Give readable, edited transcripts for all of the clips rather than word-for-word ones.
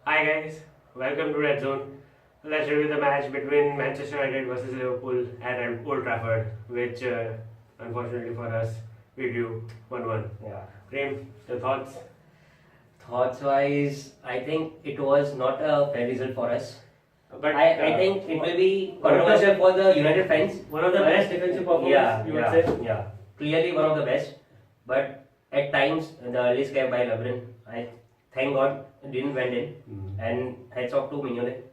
Hi guys, welcome to Redzone. Let's review the match between Manchester United versus Liverpool at Old Trafford, which unfortunately for us we drew 1-1. Yeah. Prem, your thoughts? Thoughts wise, I think it was not a fair result for us. But I think it will be controversial for the United fans. one of the best defensive performance, you would say? Yeah. Clearly one of the best. But at times, the early scare by Lovren, I thank God didn't went in. And heads off to Mignolet,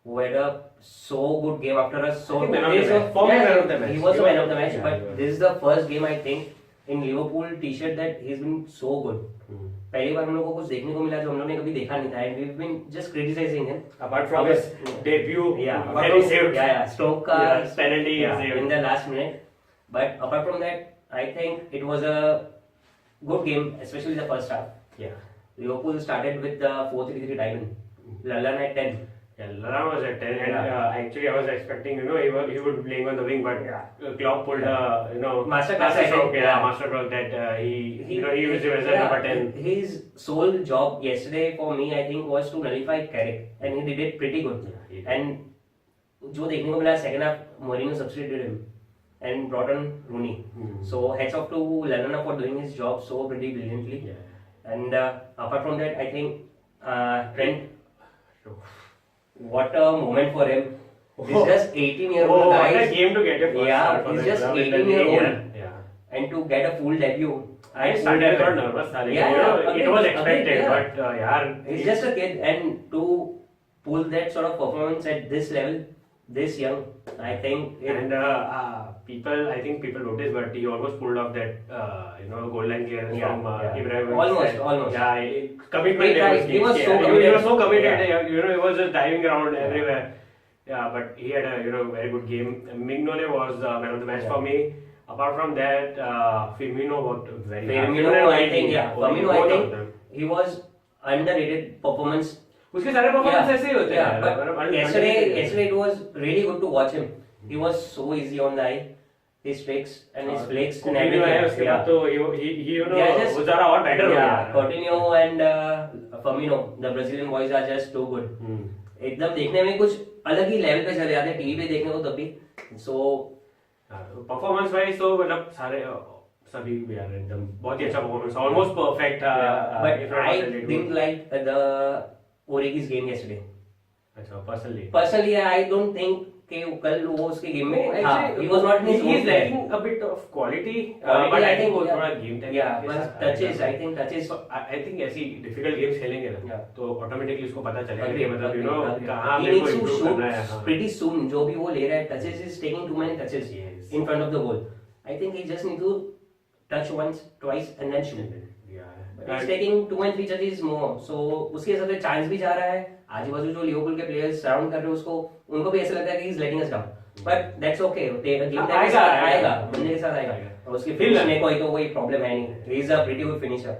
who had a so good game after a so good man of the match. He was a man of the match, Yeah, but this is the first game I think in Liverpool t-shirt that he's been so good. पहली बार हम लोग को कुछ देखने को मिला जो हम लोग ने कभी देखा नहीं था and we've been just criticizing him. Apart from his debut, Yeah, he saved. Stoke penalty, in the last minute. But apart from that, I think it was a good game, especially the first half. Yeah. Liverpool started with the 4-3-3 diamond. Lallan at 10. Yeah, Lara was at 10 and actually I was expecting, he would be playing on the wing, but Klopp pulled Master stroke that he used him as a number 10. His sole job yesterday for me, I think, was to nullify Carrick, and he did it pretty good. And जो देखने को मिला second half, Mourinho substituted him and brought on Rooney. So heads off to Lallana for doing his job so pretty brilliantly. And apart from that, I think Trent. What a moment for him. He's just 18-year-old guy. What a game to get a first start for he's the just club. 18-year-old. Yeah. And to get a full debut. I started not nervous. It was expected, but he's just a kid, and to pull that sort of performance at this level, this young, I think. I think people noticed, but he almost pulled off that goal line clearance from Ibrahim. Almost. Yeah, commitment. He was so committed. He was so committed. He was just diving around everywhere. Yeah, but he had a very good game. Mignolet was man of the match for me. Apart from that, Firmino worked very hard. Firmino, I think he was underrated performance. उसके सारे performance ऐसे ही होते हैं. But yesterday it was really good to watch him. He was so easy on the eye. His tricks and his flicks and everything. उसके बाद तो he वो ज़रा और better हो गया. Coutinho and Firmino, the Brazilian boys are just too good. एकदम देखने में कुछ अलग ही लेवल पे चले जाते हैं टीवी पे देखने को तब भी. So परफॉर्मेंस वाइज तो मतलब सारे सभी यार एकदम बहुत ही अच्छा परफॉर्मेंस ऑलमोस्ट परफेक्ट था but I didn't like the Origi's game yesterday. अच्छा personally I don't think कि कल वो उसके गेम में था. He was not in his own lacking a bit of quality but I think वो थोड़ा गेम touches I think ऐसी difficult games खेलेंगे ना तो ऑटोमेटिकली उसको पता चलेगा कि मतलब कहाँ he needs to shoot pretty soon. जो भी वो ले रहा है touches is taking too many touches in front of the goal. I think he just need to touch once twice and then shoot. But he's taking 2 and 3 touches more. So उसके हिसाब से chance भी जा रहा है. आजू बाजू जो लिवरपूल के प्लेयर्स सराउंड कर रहे हैं उसको उनको भी ऐसा लगता है कि he's letting us down. But that's okay. Game के साथ आएगा बंदे के साथ आएगा और उसके फिनिश में कोई प्रॉब्लम है नहीं. He is a pretty good finisher.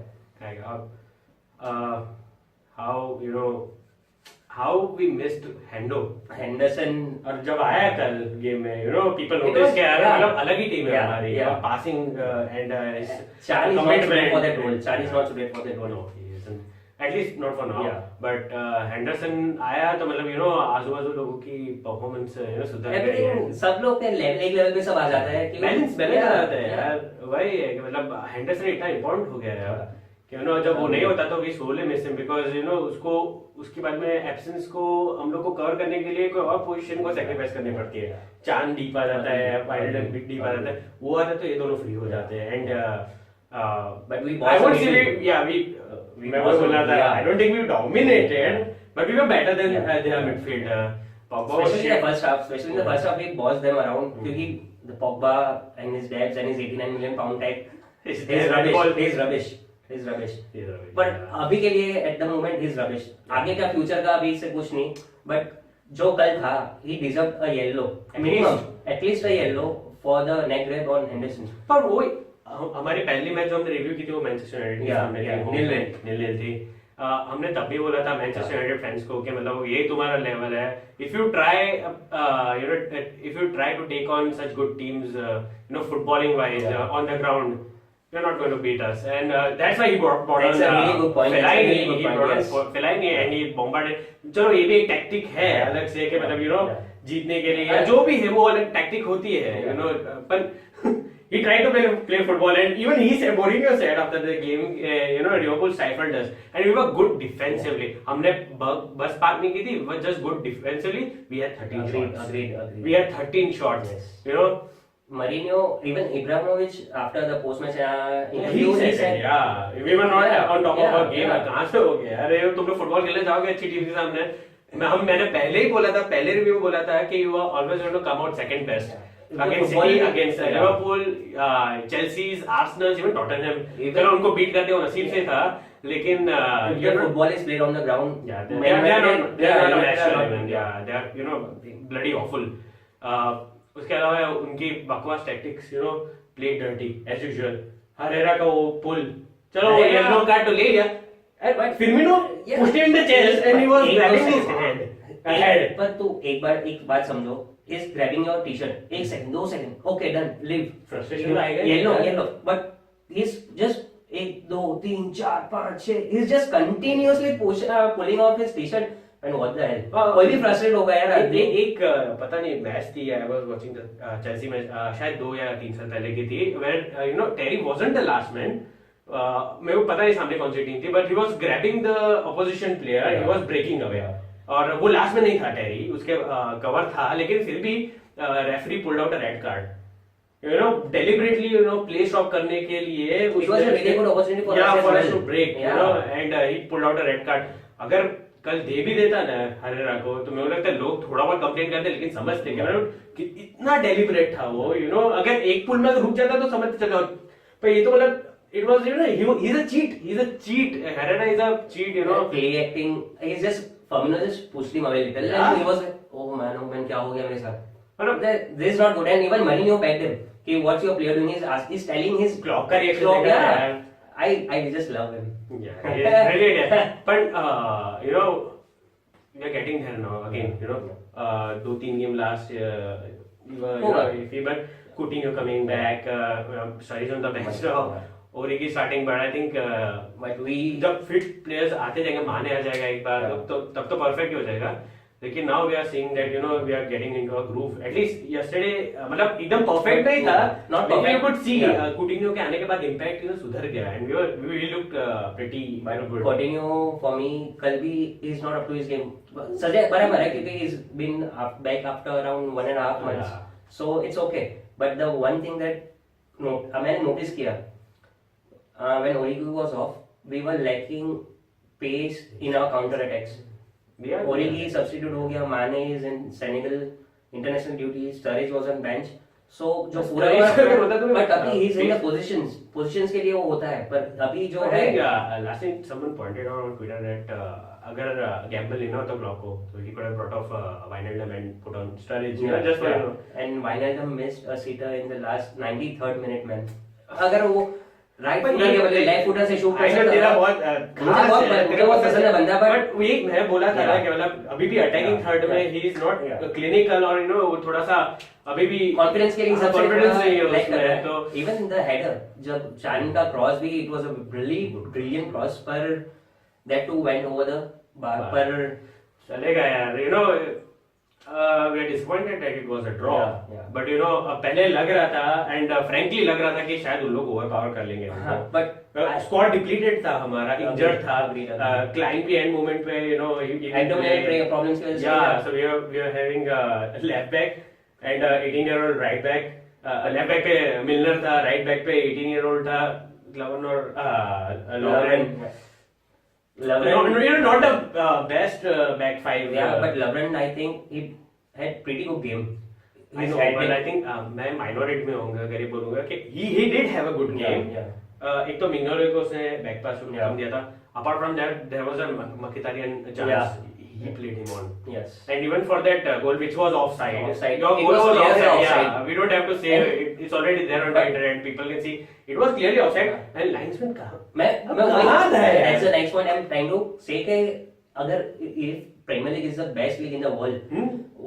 How we missed Henderson और जब आया कल गेम में people noticed कि यार मतलब अलग ही टीम है हमारी passing and Chan is not suited for that role. Chan is not suited for that role. No, he isn't. At least not for now. But Henderson आया तो मतलब आजू बाजू लोगों की परफॉर्मेंस सुधर गई है. सब लोग के एक लेवल पे सब आ जाता है कि बैलेंस आ जाता है यार. वही है कि मतलब हेंडरसन इतना इम्पोर्टेंट हो गया है यार कि जब वो नहीं होता तो we Sole miss him because उसको उसके बाद में एब्सेंस को हम लोग को कवर करने के लिए कोई और पोजीशन को सैक्रिफाइस करनी पड़ती है. चांद डीप आ जाता है, वाइल्डन बिग डीप आ जाता है, वो आता है तो ये दोनों फ्री हो जाते हैं. And but we I won't say we मैं वो बोलना था I don't think we dominated but we were better than their midfield. Especially in the first half we bossed them around क्योंकि the Pogba and his debts and his 89 million pound tag is rubbish. But अभी के लिए at the moment he's rubbish. आगे का future का अभी से कुछ नहीं. But जो कल था he deserved a yellow minimum, at least a yellow for the neck grab on Henderson. पर वो हमारी पहली मैच जो हमने रिव्यू की थी वो मैनचेस्टर यूनाइटेड की नील थी. हमने तब भी बोला था मैनचेस्टर यूनाइटेड फैंस को कि मतलब ये तुम्हारा लेवल है. If you try to take on such good teams footballing wise on the ground you're not going to beat us, and that's why he brought That's on a really good point. That's a Fellaini. really good He point, brought yes. on Fellaini and he bombarded. चलो ये भी एक tactic है अलग से कि मतलब जीतने के लिए या जो भी है वो अलग टैक्टिक होती है पर he tried to play football, and even he said, Mourinho said after the game, Liverpool stifled us, and we were good defensively. हमने बस पार नहीं की थी, we were just good defensively. We had 13 shots. Agreed. We had 13 shots. Yes. Mourinho, even Ibrahimovic, after the post-match interview, he said, we were not on top of our game. कहाँ से हो गया? अरे तुम लोग फुटबॉल खेलने जाओगे अच्छी टीम के सामने? मैंने पहले ही बोला था, पहले रिव्यू में बोला था कि you are always going to come out second best. Against City, against Liverpool, Chelsea, Arsenal, even Tottenham. चलो उनको बीट करते हो नसीब से था, लेकिन football is played on the ground. Yeah, they are not natural. Yeah, they are bloody awful. उसके अलावा उनकी बकवास tactics, play dirty as usual. Herrera का वो पुल, चलो येलो कार्ड तो ले लिया. Firmino pushed him in the chest and he was grabbing his head. पर तू एक बात समझो, is grabbing your t-shirt, 1 second, 2 second, okay done, leave. Frustration आएगा. Yellow, but he's just 1, 2, 3, 4, 5, 6, he's just continuously pulling off his t-shirt. And what the hell? कोई भी frustrated होगा यार. एक पता नहीं मैच थी, I was watching the Chelsea match, शायद 2 या 3 साल पहले की थी, where Terry wasn't the last man. मेरे को पता नहीं सामने कौन सी टीम थी, but he was grabbing the opposition player, he was breaking away. और वो लास्ट में नहीं था टेरी, उसके कवर था, लेकिन फिर भी referee pulled out a red card, deliberately play stop करने के लिए. It was a really good opportunity for us to break, and he pulled out a red card. अगर कल दे भी देता ना हरेरा को, तो मुझे लगता है लोग थोड़ा बहुत कंप्लेंट करते, लेकिन समझते कि इतना डेलिब्रेट था वो, अगर एक पुल में रुक जाता तो समझते चलो, पर ये तो मतलब it was he's a cheat. Herrera is a cheat. Play acting, he's just Firmino just pushed him away little, and he was like, oh man, क्या हो गया मेरे साथ? This is not good. And even Mourinho begged him, okay, what's your player doing? He's telling his clock का reaction. I just love him. Yeah, he's brilliant. But we are getting there now again. 2-3 game last year, but Coutinho coming back, Sarri's on the bench now. Origi starting, but I think जब fit players आते जाएंगे, माने आ जाएगा एक बार, तब तो perfect हो जाएगा. लेकिन now we are seeing that we are getting into a groove. At least yesterday, मतलब एकदम परफेक्ट नहीं था, not perfect. You could see Coutinho के आने के बाद impact सुधर गया, and we looked pretty good. Coutinho for me कल भी is not up to his game. सजा बराबर है क्योंकि he's been back after around 1.5 months, so it's okay. But the one thing that मैंने notice किया, when Origi was off, we were lacking pace in our counter attacks. Origi substitute हो गया, Mane is in Senegal international duties, Sturridge was on bench. So जो पूरा but अभी he's in the positions के लिए वो होता है, पर अभी जो है last time someone pointed out on Twitter that अगर Gamble लेना होता ब्लॉक को, so he could have brought off Wijnaldum and put on Sturridge. Just for and Wijnaldum missed a sitter in the last 93rd minute, man. अगर वो right footer के बदले left footer से shoot कर सकता है. तेरा बहुत मुझे बहुत पसंद है बंदा, बट वही मैं बोला था ना कि मतलब अभी भी अटैकिंग थर्ड में ही इज नॉट क्लिनिकल, और वो थोड़ा सा अभी भी कॉन्फिडेंस के लिए सब कॉन्फिडेंस नहीं है उसमें. तो इवन द हेडर, जब चान का क्रॉस भी, it was a brilliant cross, पर that too went over the bar, पर चलेगा यार. We are disappointed that it was a draw, but पहले लग रहा था, and frankly लग रहा था कि शायद उन लोग ओवरपावर कर लेंगे, but squad depleted था हमारा, injured था, Klein भी end moment पे abdominal problems की वजह से, so we are having left back and 18-year-old right back, left back पे Milner था, right back पे 18-year-old था Lovren और Lovren. Not the best back five. Yeah, but Lovren, I think he had pretty good game. I know, but I think मैं minority में होऊंगा अगर ये बोलूँगा कि he did have a good game. एक तो मिग्नोले को उसने बैक पास कम दिया था. Apart from that, there was a Mkhitaryan chance. He played him on. Yes. And even for that goal, which was offside. Your goal was offside. Yeah, we don't have to say it's already there on the internet. People can see it was clearly offside. And linesman कहाँ? That's the next point I'm trying to say कि अगर if Premier League is the best league in the world,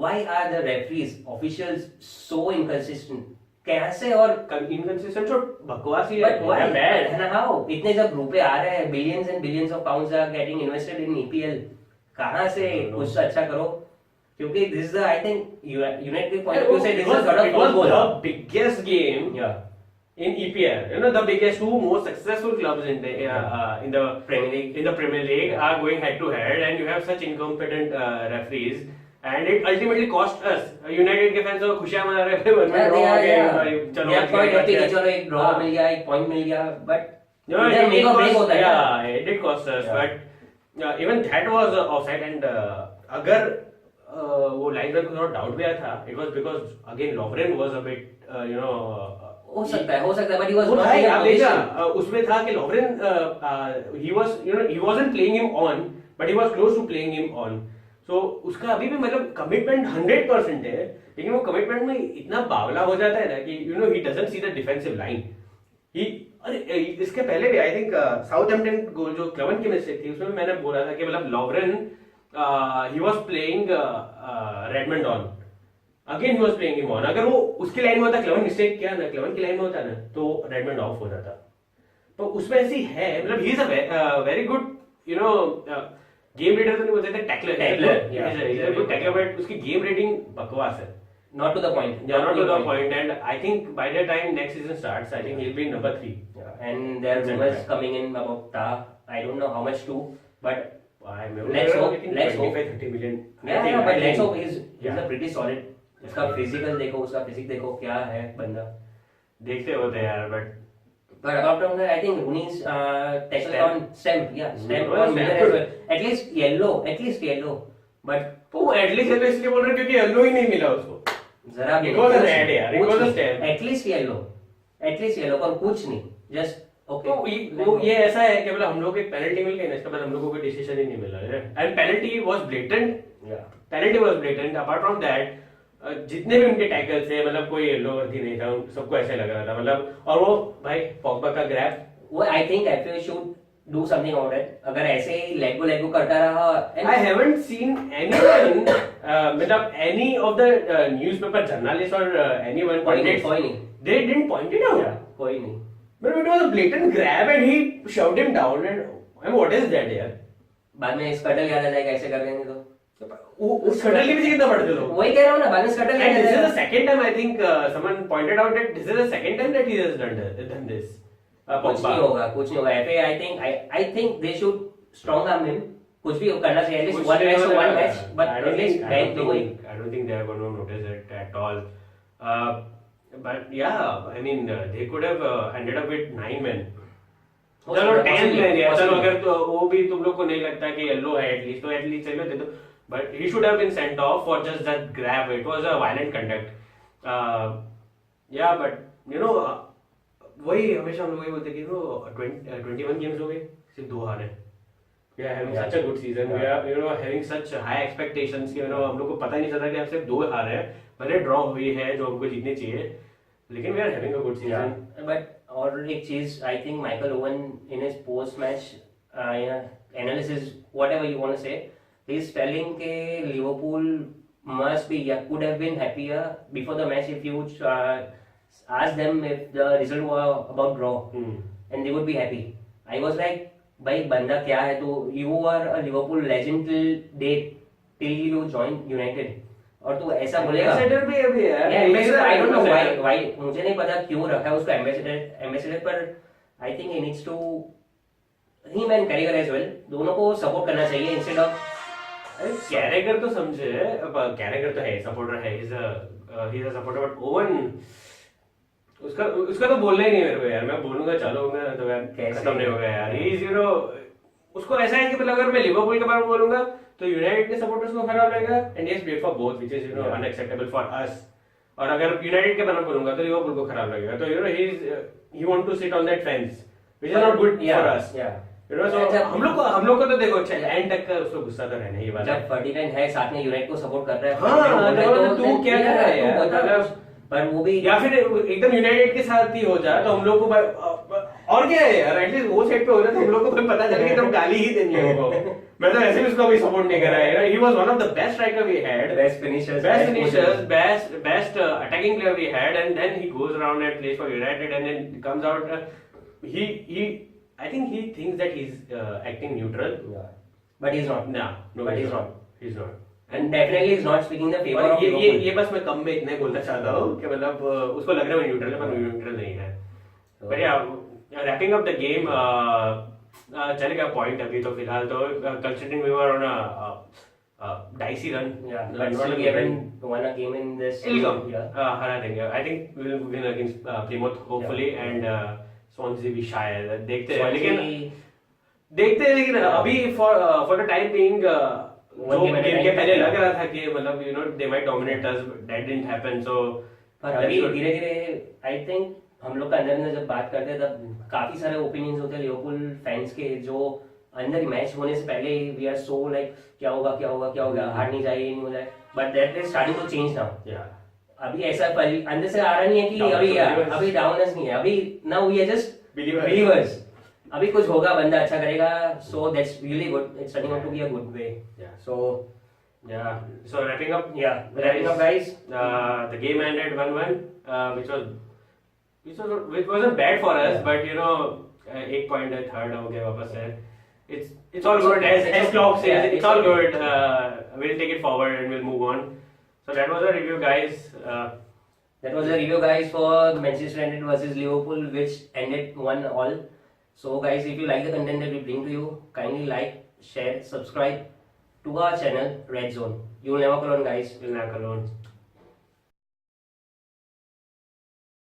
why are the referees, officials so inconsistent? कैसे और inconsistent और बकवास ही But why? है bad And how? इतने जब रुपए आ रहे हैं, billions and billions of pounds are getting invested in EPL, कहां से कुछ अच्छा करो? क्योंकि this is the, I think, United point of view say this is sort of the biggest game in EPL. You know, the biggest two most successful clubs in the Premier League are going head to head, and you have such incompetent referees, and it ultimately cost us. United के fans तो खुशियां मना रहे थे, one में draw हो गए, चलो एक ड्रॉ मिल गया, एक पॉइंट मिल गया, but मेक और ब्रेक होता है. Yeah, it did cost us, but even that was offside, and अगर वो लाइन में थोड़ा डाउट भी आया था, it was because again Lovren was a bit हो सकता है but he was not in a position. उसमें था कि Lovren he was he wasn't playing him on, but he was close to playing him on. So उसका अभी भी मतलब कमिटमेंट 100% है, लेकिन वो कमिटमेंट में इतना बावला हो जाता है ना कि he doesn't see the defensive line. अरे इसके पहले भी आई थिंक साउथहैम्पटन गोल जो क्लेवन की मिस्टेक थी, उसमें मैंने बोला था कि मतलब लॉवरेन he was playing Redmond on. Again he was playing him on. अगर वो उसकी लाइन में होता, क्लेवन मिस्टेक किया ना, क्लेवन की लाइन में होता ना, तो रेडमंड ऑफ हो जाता. तो उसमें ऐसी है, मतलब he is a very good game reader तो नहीं बोलते थे, टैकलर he's a good tackler, but उसकी गेम रीडिंग बकवास है. Not to the point. Not to the point. And I think by the time next season starts, I think he'll be number 3. And there are rumors coming in about Ta. I don't know how much too, but let's hope. 25-30 million. But let's hope he's a pretty solid. उसका physical देखो, उसका physique देखो क्या है बंदा. देखते होते यार, but apart from that, I think Rooney's tackle on stamp on Miller as well. At least yellow. But वो at least yellow इसलिए बोल रहे क्योंकि yellow ही नहीं मिला उसको. जरा it was a red यार, it was a stamp. At least yellow और कुछ नहीं, just okay. वो ये ऐसा है कि मतलब हम लोग को एक पेनल्टी मिल गई ना, इसके बाद हम लोगों को कोई डिसीजन ही नहीं मिला है, and penalty was blatant. Apart from that, जितने भी उनके टैकल थे, मतलब कोई येलो वर्दी नहीं था, सबको ऐसे लग रहा था, मतलब. और वो भाई पॉग्बा का ग्रैब, वो I think FA should do something about it. अगर ऐसे ही लेगो करता रहा. आई हैवंट सीन एनीवन, मतलब any of the newspaper journalist और एनीवन कोई नहीं, they didn't point it out. कोई नहीं. But it was a blatant grab and he shoved him down, and what is that यार? बाद में स्कटल याद आ जाएगा ऐसे कर रहे हैं तो. उस स्कटल के पीछे कितना पड़ते लोग. वही कह रहा हूँ ना, बाद में scuttle. And this is the second time I think someone pointed out that this is the second time that he has done this. कुछ नहीं होगा. I think they should strong arm him. कुछ भी करना चाहिए, at least one match, but at least ban तो कोई. I don't think they are going to notice it at all. But yeah, I mean they could have ended up with 9 men. चलो 10 men यार, चलो अगर तो वो भी तुम लोग को नहीं लगता कि येलो है एटलीस्ट, तो एटलीस्ट चलो दे दो. But he should have been sent off for just that grab. It was a violent conduct. Yeah, but वही हमेशा हम लोग ये बोलते कि 21 गेम्स हो गए, सिर्फ 2 हार हैं. We are having such a good season. We are having such high expectations कि हम लोग को पता ही नहीं चलता कि हम सिर्फ 2 हार हैं. भले ड्रॉ हुई है जो हमको जीतनी चाहिए, लेकिन we are having a good season. But और एक चीज, I think Michael Owen in his post match analysis, whatever you want to say, he's telling के Liverpool must be, could have been happier before the match if you ask them if the result were about draw, and they would be happy. I was like, भाई बंदा क्या है, तो you are a Liverpool legend till you join United, और तू ऐसा बोलेगा. Ambassador भी अभी यार. I don't know why, मुझे नहीं पता क्यों रखा है उसको एम्बेसडर पर. I think he needs to him and Carragher as well, दोनों को सपोर्ट करना चाहिए इंस्टेड ऑफ. कैरेगर तो समझे, कैरेगर तो है सपोर्टर है, he's a supporter, but oven उसका तो बोलना ही नहीं मेरे को यार. मैं बोलूंगा चलो तो यार खत्म नहीं होगा यार. उसको ऐसा है कि मतलब अगर मैं लिवरपूल के बारे में बोलूंगा तो यूनाइटेड के सपोर्टर्स को खराब लगेगा, and he has played for both which is unacceptable for us. और अगर यूनाइटेड के बारे में बोलूंगा तो लिवरपूल को खराब लगेगा. तो he want to sit on that fence which is not good for us. हम लोग को तो देखो एंड तक का उसको गुस्सा तो रहना ही वाला. जब फर्डिनेंड है साथ में यूनाइटेड को सपोर्ट कर रहा है, तो तू क्या कर रहा है यार. पर वो भी, या फिर एकदम यूनाइटेड के साथ ही हो जाए तो हम लोग को और क्या है यार, एटलीस्ट वो साइड पे हो रहा था, हम लोग को पता चल कि तुम गाली ही देनी है उनको। मैं तो ऐसे भी उसको अभी सपोर्ट नहीं कर रहा है। He was one of the best striker we had, best finishers, best attacking player we had, and then he goes around and plays for United, and then comes out. I think he thinks that he's acting neutral. Yeah. But he's not. No, but he's not. He's not. And definitely he's not speaking the favor of Liverpool. ये बस मैं कम में इतने बोलना चाहता हूँ कि मतलब उसको लग रहा है न्यूट्रल है, पर न्यूट्रल नहीं है। But yeah, wrapping up the game, चलेगा पॉइंट अभी तो फिलहाल तो considering we were on a dicey run. Yeah, but still we haven't won a game in this. It'll come. Yeah. हरा देंगे. I think we will win against Plymouth hopefully, and Swansea भी शायद देखते हैं, लेकिन अभी for the time being जो game के पहले लग रहा था कि मतलब you know they might dominate us, that didn't happen, so पर अभी धीरे-धीरे I think हम लोग का अंदर जब बात करते हैं तब काफी सारे ओपिनियंस होते हैं लिवरपूल फैंस के, जो अंदर मैच होने से पहले वी आर सो लाइक क्या होगा, हार नहीं जाए, नहीं हो जाए, but that is starting to change now. अभी ऐसा अंदर से आ रहा नहीं है कि अभी डाउनर्स नहीं है, अभी now we are just believers, अभी कुछ होगा, बंदा अच्छा करेगा, so that's really good, it's turning out to be a good way. So wrapping up guys, the game ended 1-1, which wasn't bad for us, but you know एक point है, third हो गया वापस है, it's all good, as Klopp says, it's all good, we'll take it forward and we'll move on. So that was a review guys, for Manchester United versus Liverpool, which ended 1-1. So guys, if you like the content that we bring to you, kindly like, share, subscribe to our channel Redzone. You will never alone guys. You'll never alone.